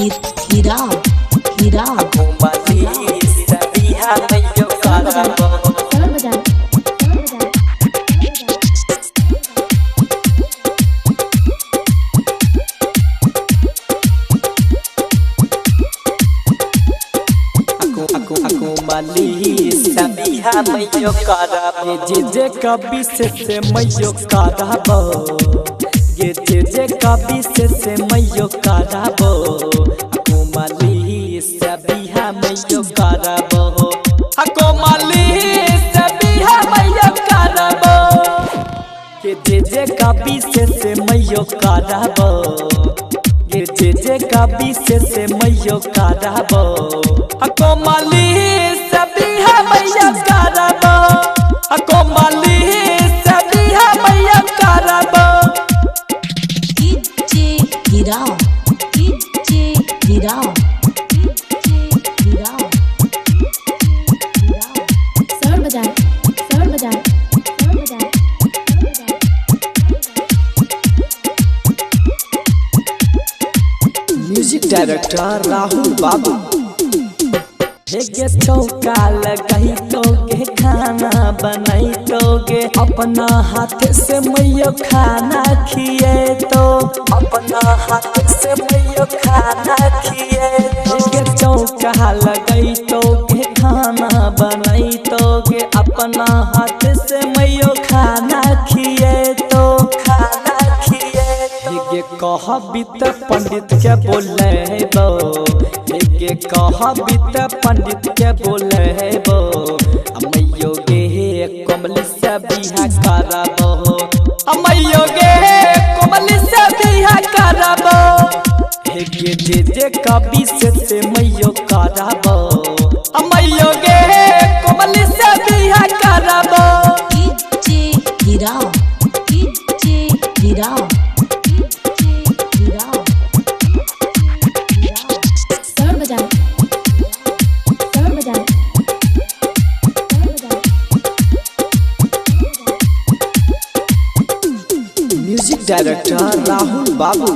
हीरा हीरा घुमली सबिहा मैयो करबो घुमली सबिहा मैयो करबो जे कभी से मैयो करबो ये जे कभी से मैयो करबो घुमली सबिहा मैयो करबो घुमली सबिहा मैयो करबो ये जे कभी से मैयो करबो ये जे कभी से मैयो करबो घुमली सबिहा मैयो करबो घुमली सबिहा मैयो करबो हीरा हीरा हीरा सर बजाए म्यूजिक डायरेक्टर राहुल बाबू हेगे चौका लगाई तोगे खाना बनाई तोगे अपना हाथ से मैयो खाना खिए तो अपना हाथ से मैयो खाना खिए हेगे चौका लगाई तोगे खाना बनाई तोगे अपना हाथ से मैयो खाना खिए तो खाना खिए हेगे कहबित पंडित के बोले बो के कहबित पंडित के बोले बो मैयो गे कमली से बिहा करबो मैयो गे कमली से बिहा करबो हे जे कभी से मैयो करबो मैयो गे कमली से बिहा करबो हीरा हीरा म्यूजिक डायरेक्टर राहुल बाबू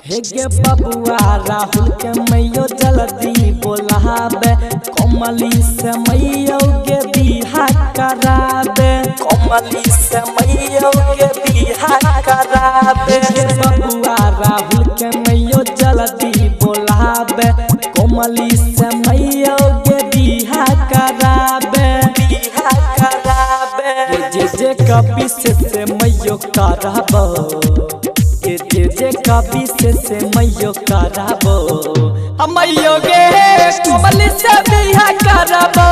हेगे बबुआ राहुल के मैयो जल्दी बोलाबे कमली से मैयो के बिहा कराबे कमली से मैयो के बिहा कराबे बबुआ राहुल के मैयो जल्दी बोलाबे कमली से मैयो के बिहा कराबे बिहा कराबे जे कभी से मैयो करबो जे कभी से मैयो करबो मैयो गे कमली से बिहा करबो।